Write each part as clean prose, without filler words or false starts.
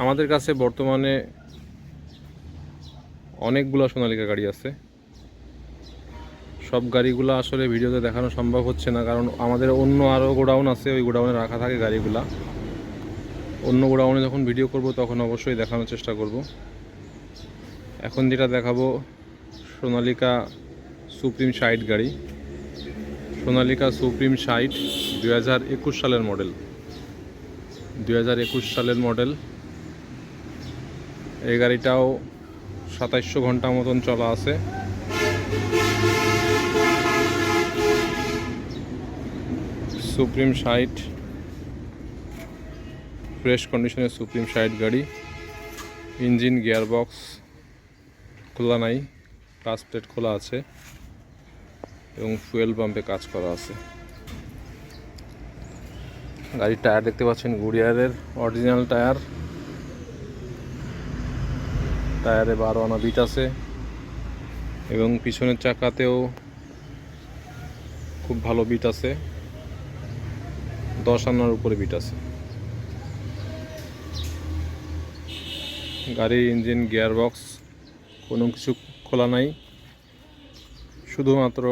আমাদের কাছে বর্তমানে অনেকগুলো সোনালিকা গাড়ি আছে। সব গাড়িগুলো আসলে ভিডিওতে দেখানো সম্ভব হচ্ছে না, কারণ আমাদের অন্য আরও গোডাউন আছে, ওই গোডাউনে রাখা থাকে গাড়িগুলা। অন্য গোডাউনে যখন ভিডিও করব তখন অবশ্যই দেখানোর চেষ্টা করব। এখন যেটা দেখাবো সোনালিকা সুপ্রিম 60 গাড়ি। সোনালিকা সুপ্রিম 60 2021 সালের মডেল। 2021 সালের মডেল। এই গাড়িটাও 2700 ঘন্টা মতন চলা আছে। সুপ্রিম 60 ফ্রেশ কন্ডিশনের সুপ্রিম 60 গাড়ি। ইঞ্জিন গিয়ারবক্স খোলা নাই, ক্লাচ প্লেট খোলা আছে এবং ফুয়েল পাম্পে কাজ করা আছে। গাড়ির টায়ার দেখতে পাচ্ছেন গুড়িয়ারের অরিজিনাল টায়ার। টায়ারে 12 আনা বিট আছে এবং পিছনের চাকাতেও খুব ভালো বিট আছে, 10 আনার উপরে বিট আছে। গাড়ির ইঞ্জিন গিয়ারবক্স কোনো কিছু খোলা নাই, শুধুমাত্র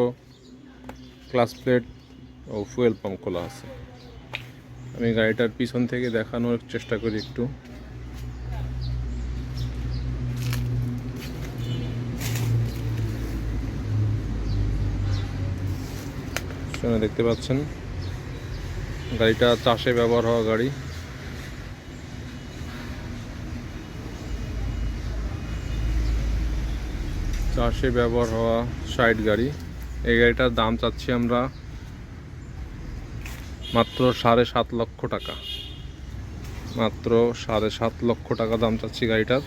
ক্লাচ প্লেট ও ফুয়েল পাম্প খোলা আছে। আমি গাড়িটার পিছন থেকে দেখানোর চেষ্টা করি একটু। দেখতে পাচ্ছেন গাড়িটা চাষে ব্যবহার হওয়া গাড়ি। চাষে ব্যবহার হওয়া 60 গাড়ি। এই গাড়িটার দাম চাচ্ছি আমরা মাত্র 7.5 লক্ষ টাকা। মাত্র 7.5 লক্ষ টাকা দাম চাচ্ছি গাড়িটার।